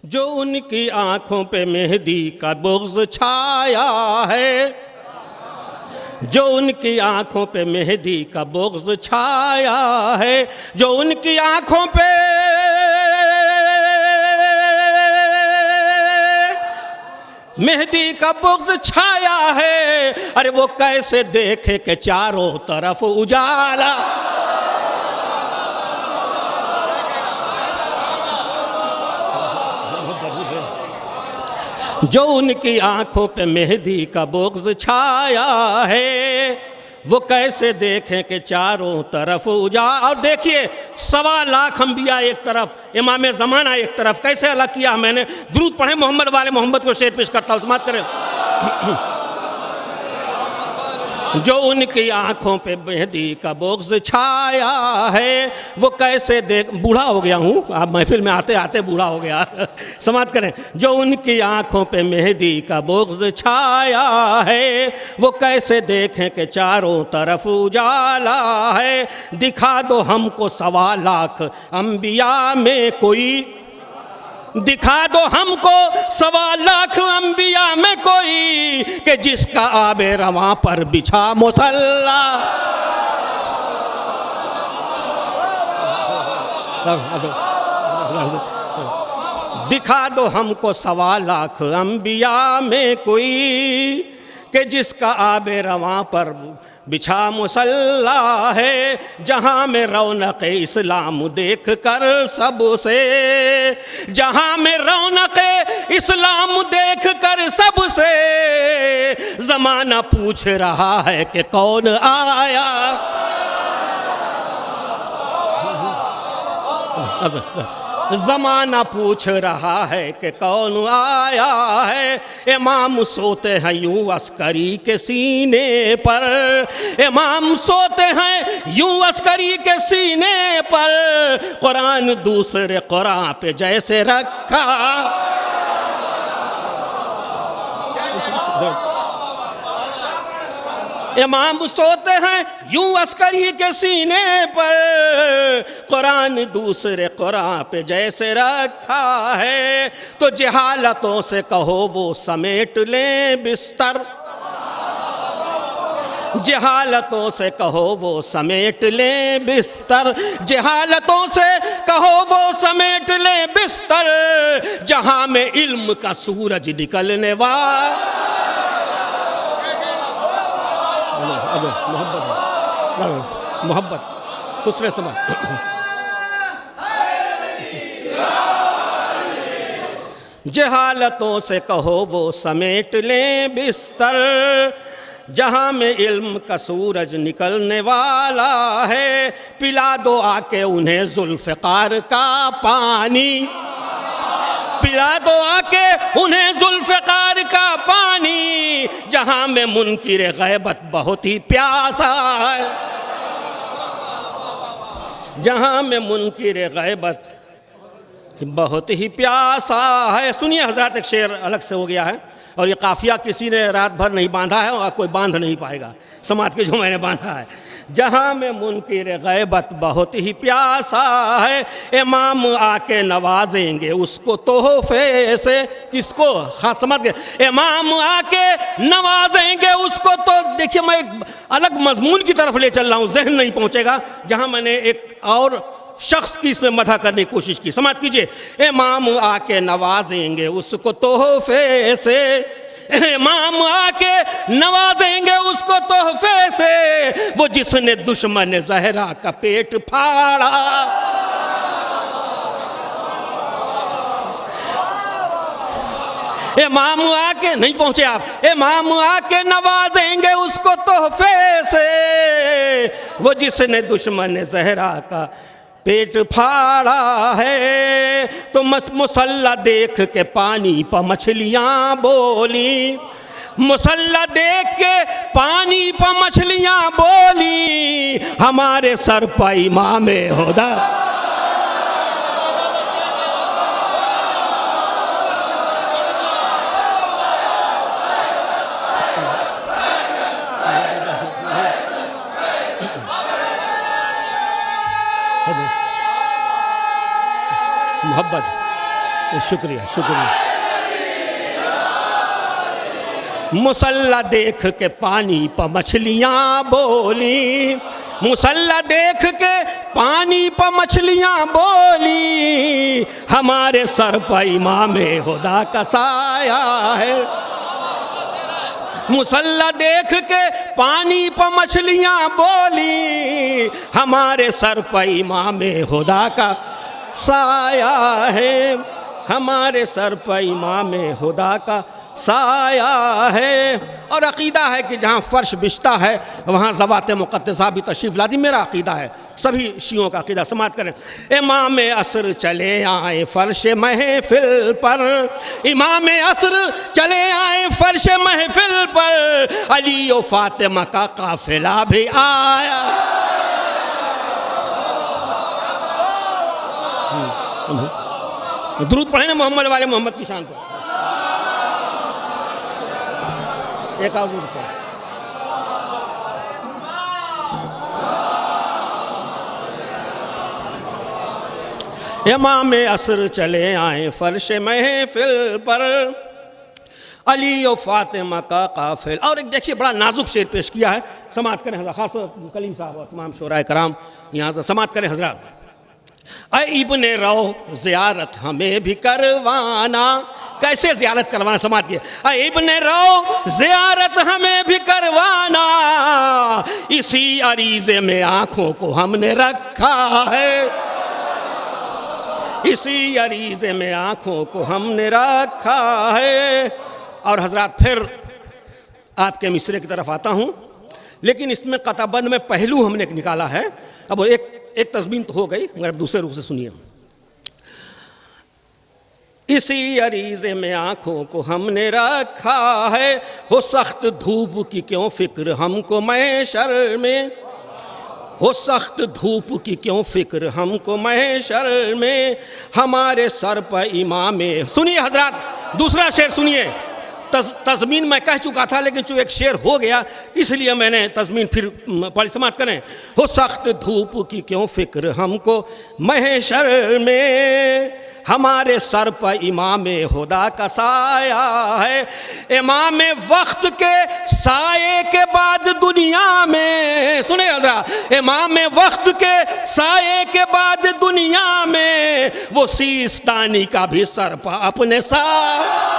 जो उनकी आंखों पे मेहंदी का बुग़्ज़ छाया है, जो उनकी आंखों पे मेहंदी का बुग़्ज़ छाया है, जो उनकी आंखों पे मेहंदी का बुग़्ज़ छाया है, अरे वो कैसे देखे कि चारों तरफ उजाला। जो उनकी आंखों पे मेहंदी का बुग़्ज़ छाया है, वो कैसे देखें कि चारों तरफ उजाला। और देखिए 1.25 लाख अंबिया एक तरफ, इमाम ज़माना एक तरफ, कैसे अलग किया मैंने। दुरूद पढ़े मोहम्मद वाले मोहम्मद को शेर पेश करता हूँ, समाप्त करें। जो उनकी आंखों पे मेहंदी का बुग़्ज़ छाया है, वो कैसे देख। बूढ़ा हो गया हूँ, आप महफिल में आते आते बूढ़ा हो गया। समाप्त करें। जो उनकी आंखों पे मेहंदी का बुग़्ज़ छाया है, वो कैसे देखें कि चारों तरफ उजाला है। दिखा दो हमको 1.25 लाख अंबिया में कोई, दिखा दो हमको 1.25 लाख अंबिया में कोई, कि जिसका आबे रवां पर बिछा मुसल्ला। दिखा दो हमको 1.25 लाख अंबिया में कोई, कि जिसका आबे रवां पर बिछा मुसल्ला है। जहाँ में रौनक इस्लाम देख कर सबसे, जहाँ में रौनक इस्लाम देख कर सबसे, ज़माना पूछ रहा है कि कौन आया। ज़माना पूछ रहा है कि कौन आया है। इमाम सोते हैं यूं अस्करी के सीने पर, इमाम सोते हैं यूं अस्करी के सीने पर, कुरान दूसरे कुरान पे जैसे रखा। इमाम सोते हैं यूं अस्करी के सीने पर, कुरान दूसरे कुरान पे जैसे रखा है। तो जहालतों से कहो वो समेट लें बिस्तर, जहालतों से कहो वो समेट लें बिस्तर, जहालतों से कहो वो समेट लें बिस्तर। जहां में इल्म का सूरज निकलने वाला। मोहब्बत दूसरे समय। जहालतों से कहो वो समेट लें बिस्तर, जहाँ में इल्म का सूरज निकलने वाला है। पिला दो आके उन्हें जुल्फ़िकार का पानी, पिला दो आके उन्हें जुल्फ़िकार का पानी, जहाँ में मुनकिर गैबत बहुत ही प्यासा है, जहाँ में मुनकिर गैबत बहुत ही प्यासा है। सुनिए हजरत, एक शेर अलग से हो गया है, और ये काफिया किसी ने रात भर नहीं बांधा है और कोई बांध नहीं पाएगा समाज के जो मैंने बांधा है। जहाँ में मुनकिर गैबत बहुत ही प्यासा है, इमाम आके नवाजेंगे उसको तोहफे से। किसको? हाँ समझ गए। इमाम आके नवाजेंगे उसको। तो देखिए मैं एक अलग मजमून की तरफ ले चल रहा हूँ, जहन नहीं पहुँचेगा, जहाँ मैंने एक और शख्स की इसमें मदह करने की कोशिश की। समाप्त कीजिए। इमाम आके नवाजेंगे उसको तोहफे से, इमाम आके नवाजेंगे उसको तोहफे से, वो जिसने दुश्मन ज़हरा का पेट फाड़ा। इमाम आके नहीं पहुंचे आप, इमाम आके नवाजेंगे उसको तोहफे से, वो जिसने दुश्मन ज़हरा का पेट फाड़ा है। तो मुसल्ला देख के पानी पर मछलियाँ बोली, मुसल्ला देख के पानी पर मछलियाँ बोली, हमारे सर पर इमामे हुदा। मोहब्बत शुक्रिया शुक्रिया। मुसल्ला देख के पानी पर मछलियाँ बोली, मुसल्ला देख के पानी पर मछलियाँ बोली, हमारे सर पर इमामे हुदा का साया है। मुसल्ला देख के पानी पर मछलियाँ बोली, हमारे सर पर इमामे हुदा का साया है, हमारे सर पर इमामे हुदा का साया है। और अक़ीदा है कि जहाँ फ़र्श बिछता है वहाँ ज़वात मुक़द्दसा भी तशरीफ़ लाती। मेरा अक़ीदा है, सभी शियों का अक़ीदा। समात करें। इमाम असर चले आए फ़र्श महफ़िल पर, इमाम असर चले आए फ़र्श महफ़िल पर, अली और फ़ातिमा का काफ़िला भी आया। दुरूद पढ़े ना मोहम्मद वाले मोहम्मद की शान पर। एक और दुरूद पढ़े। इमाम असर चले आए फ़र्श महफ़िल पर, अली और फ़ातिमा का काफ़िल। और एक देखिए बड़ा नाजुक शेर पेश किया है, समात करें हज़रत, ख़ास कलीम साहब और तमाम शोराए कराम यहाँ से समात करें हज़रत। ऐ इब्ने रो ज़ियारत हमें भी करवाना, कैसे ज़ियारत करवाना समात किए। ऐ इब्ने रो ज़ियारत हमें भी करवाना, इसी अरीज़े में आँखों को हमने रखा है, इसी अरीज़े में आँखों को हमने रखा है। और हज़रात फिर आपके मिसरे की तरफ आता हूँ, लेकिन इसमें क़ताबंद में पहलू हमने एक निकाला है। अब एक तज़मीन तो हो गई, मगर अब दूसरे रूप से सुनिए। इसी अरीज़े में आँखों को हमने रखा है, हो सख्त धूप की क्यों फ़िक्र हमको महशर में, हो सख्त धूप की क्यों फ़िक्र हमको महशर में, हमारे सर पर इमामे। सुनिए हज़रात, दूसरा शेर सुनिए। तज़मीन मैं कह चुका था, लेकिन जो एक शेर हो गया इसलिए मैंने तज़मीन फिर पढ़ी। समात करें। हो सख्त धूप की क्यों फ़िक्र हमको महशर में, हमारे सर पर इमामे हुदा का साया है। इमामे वक्त के साये के बाद दुनिया में, सुने हज़रा, इमामे वक्त के साये के बाद दुनिया में, वो सीस्तानी का भी सर पर अपने साया।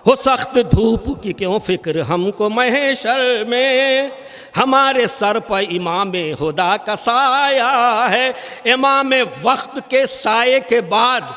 हो सख्त धूप की क्यों फ़िक्र हमको महशर में, हमारे सर पर इमामे हुदा का साया है। इमामे वक्त के साये के बाद,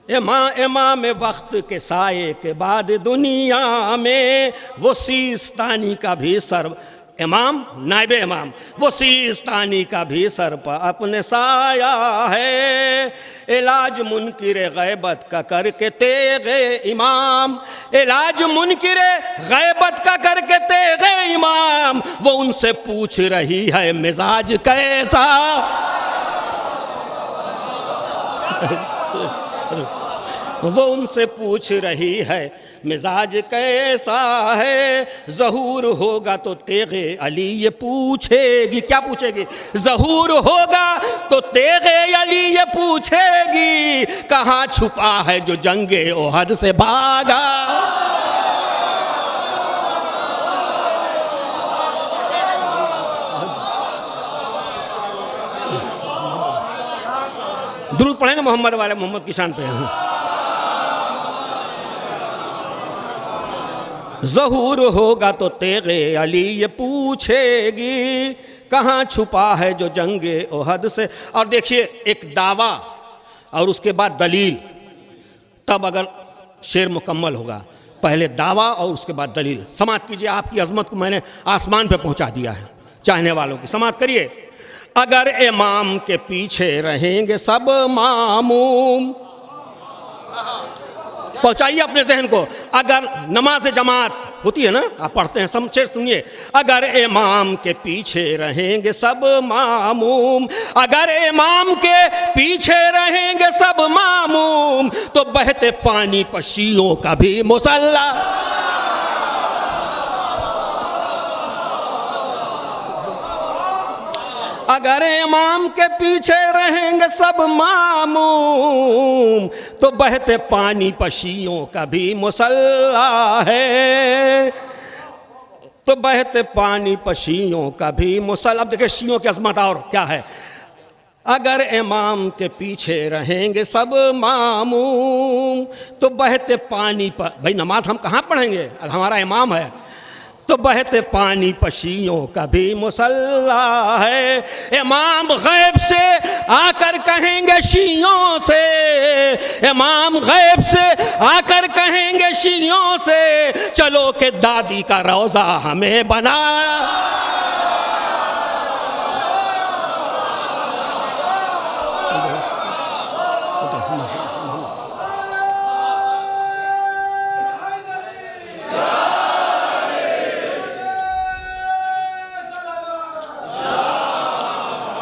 इमाम वक्त के साये के बाद दुनिया में, वो सीस्तानी का भी सर, इमाम नाइब इमाम, वो सीस्तानी का भी सर पर अपने साया है। इलाज मुनकिर गैबत का करके तेगे इमाम, इलाज मुनकिर गैबत का करके तेगे इमाम, वो उनसे पूछ रही है मिजाज कैसा। वो उनसे पूछ रही है मिजाज कैसा है। ज़हूर होगा तो तेगे अली ये पूछेगी, क्या पूछेगी? ज़हूर होगा तो तेगे अली ये पूछेगी, कहाँ छुपा है जो जंगे ओहद से भागा। दुरूद पढ़े ना मोहम्मद वाले मोहम्मद की शान पे। ज़हूर होगा तो तेगे अली ये पूछेगी, कहाँ छुपा है जो जंगे ओहद से। और देखिए एक दावा और उसके बाद दलील, तब अगर शेर मुकम्मल होगा। पहले दावा और उसके बाद दलील। समात कीजिए, आपकी अज़मत को मैंने आसमान पे पहुंचा दिया है चाहने वालों की। समात करिए। अगर इमाम के पीछे रहेंगे सब मामूम, पहुंचाइए अपने जहन को। अगर नमाज जमात होती है ना, आप पढ़ते हैं, शेर सुनिए। अगर इमाम के पीछे रहेंगे सब मामूम, अगर इमाम के पीछे रहेंगे सब मामूम, तो बहते पानी पर शियों का भी मुसल्ला। अगर इमाम के पीछे रहेंगे सब मामूम, तो बहते पानी पर शियों का भी मुसल्ला है, तो बहते पानी पर शियों का भी मुसल्ला। अब देखिए शियों की अजमत और क्या है। अगर इमाम के पीछे रहेंगे सब मामूम, तो बहते पानी पर, भाई नमाज हम कहाँ पढ़ेंगे, हमारा इमाम है, तो बहते पानी पशियों का भी मुसल्ला है। इमाम गैब से आकर कहेंगे शियों से, इमाम गैब से आकर कहेंगे शियों से, चलो के दादी का रोज़ा हमें बना।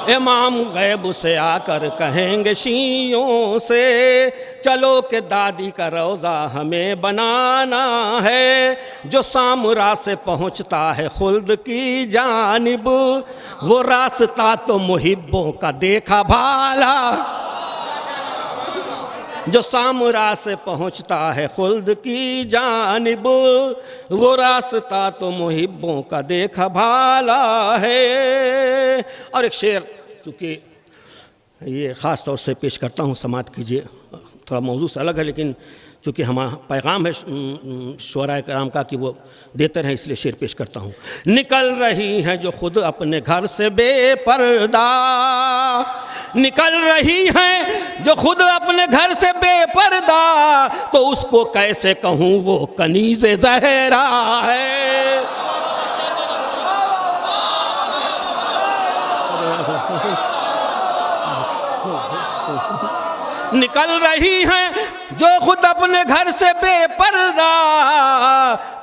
इमाम गैब से आकर कहेंगे शियों से, चलो के दादी का रोज़ा हमें बनाना है। जो सामरा से पहुँचता है खुल्द की जानिब, वो रास्ता तो मुहिब्बों का देखा भाला। जो सामरा से पहुँचता है खुल्द की जानिब, वो रास्ता तो मुहिब्बों का देखा भाला है। और एक शेर, चूँकि ये ख़ास तौर से पेश करता हूँ, समात कीजिए, थोड़ा मौजू से अलग है, लेकिन चूँकि हमारा पैगाम है शुअरा कराम का कि वो देते रहें, इसलिए शेर पेश करता हूँ। निकल रही हैं जो खुद अपने घर से बेपर्दा, निकल रही हैं जो खुद अपने घर से बेपर्दा, तो उसको कैसे कहूँ वो कनीज़े ज़हरा है। निकल रही हैं जो खुद अपने घर से बेपर्दा,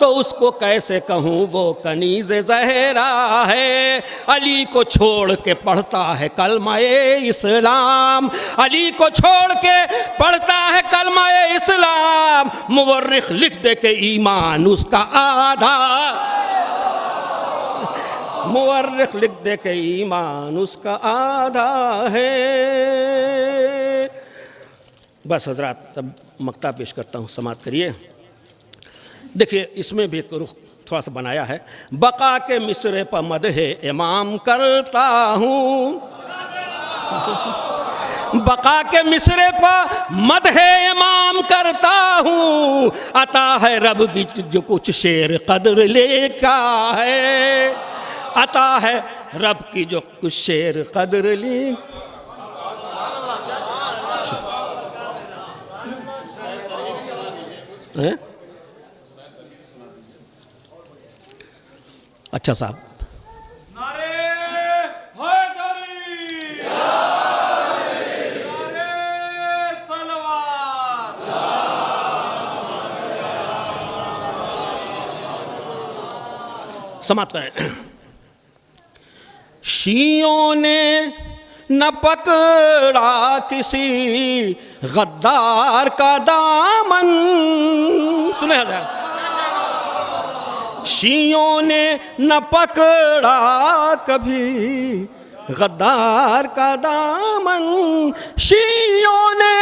तो उसको कैसे कहूँ वो कनीज़े ज़हरा है। अली को छोड़ के पढ़ता है कलमा-ए इस्लाम, अली को छोड़ के पढ़ता है कलमा-ए इस्लाम, मुवर्रिख लिख दे के ईमान उसका आधा, मुवर्रिख लिख दे के ईमान उसका आधा है। बस हजरात, तब मक्ता पेश करता हूँ, समात करिए। देखिए इसमें भी एक रुख थोड़ा सा बनाया है। बका के मिसरे पर मदहे इमाम करता हूँ, बका के मिसरे पर मदहे इमाम करता हूँ, अता है रब की जो कुछ शेर कदर लेका है, अता है रब की जो कुछ शेर कदर ले। है? अच्छा साहब, नारे हैदरी, नारे सलवात। समाप्त करें। शियों ने न पकड़ा किसी गद्दार का दामन, सुने हजार, शियों ने न पकड़ा कभी गद्दार का दामन, शियों ने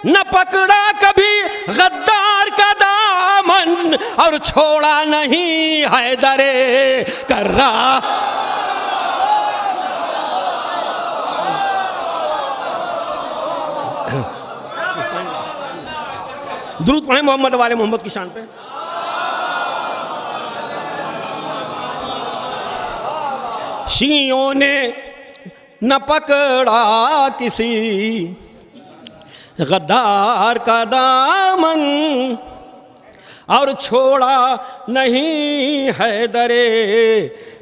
न पकड़ा कभी गद्दार का दामन, और छोड़ा नहीं हैदरे कर्रा। दुरूद पढ़ें मोहम्मद वाले मोहम्मद की शान पे। शियों ने न पकड़ा किसी गद्दार का दामन, और छोड़ा नहीं हैदरे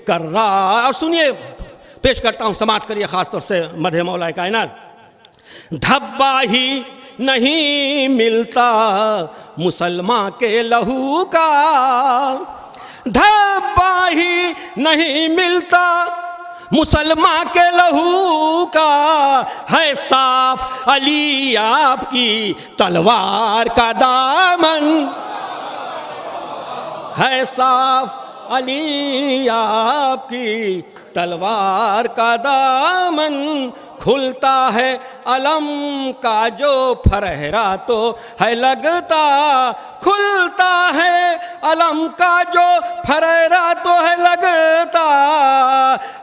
कर्रा। और सुनिए, पेश करता हूँ, समात करिए, ख़ास तौर से मदहे मौलाए कायनात। धब्बा ही नहीं मिलता मुसलमान के लहू का, धब्बा ही नहीं मिलता मुसलमान के लहू का, है साफ अली आपकी तलवार का दामन, है साफ अली आपकी तलवार का दामन, खुलता है अलम का जो फरहरा तो है लगता, खुलता है अलम का जो फरहरा तो है लगता,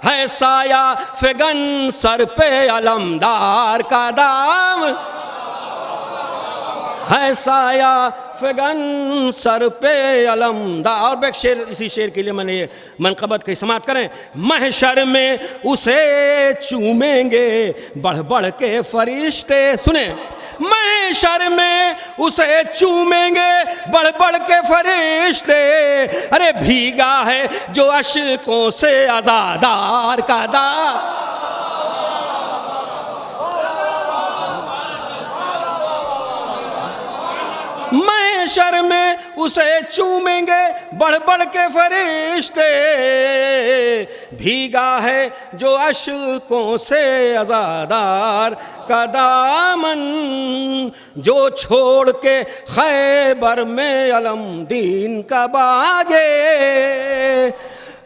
है साया फिगन सर पे अलमदार का दाम, है साया फिगन सर पे अलमदार। और एक शेर, इसी शेर के लिए मैंने ये मनकबत की समात करें। महशर में उसे चूमेंगे बढ़ बढ़ के फरिश्ते, सुने, महशर में उसे चूमेंगे बढ़ बढ़ के फरिश्ते, अरे भीगा है जो अश्कों से आज़ादार का दाम, महशर में उसे चूमेंगे बढ़ बढ़ के फरिश्ते, भीगा है जो अश्कों से अज़ादार का दामन, जो छोड़ के खैबर में अलम दीन का बागे,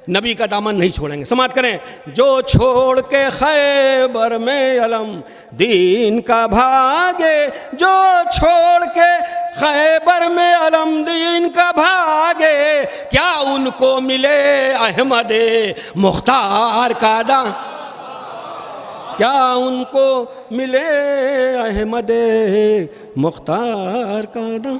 नबी का दामन नहीं छोड़ेंगे। समाप्त करें। जो छोड़ के खैबर में अलम दीन का भागे, जो छोड़ के खैबर में अलम दीन का भागे, क्या उनको मिले अहमद मुख्तार का दाम, क्या उनको मिले अहमद मुख्तार का दाम।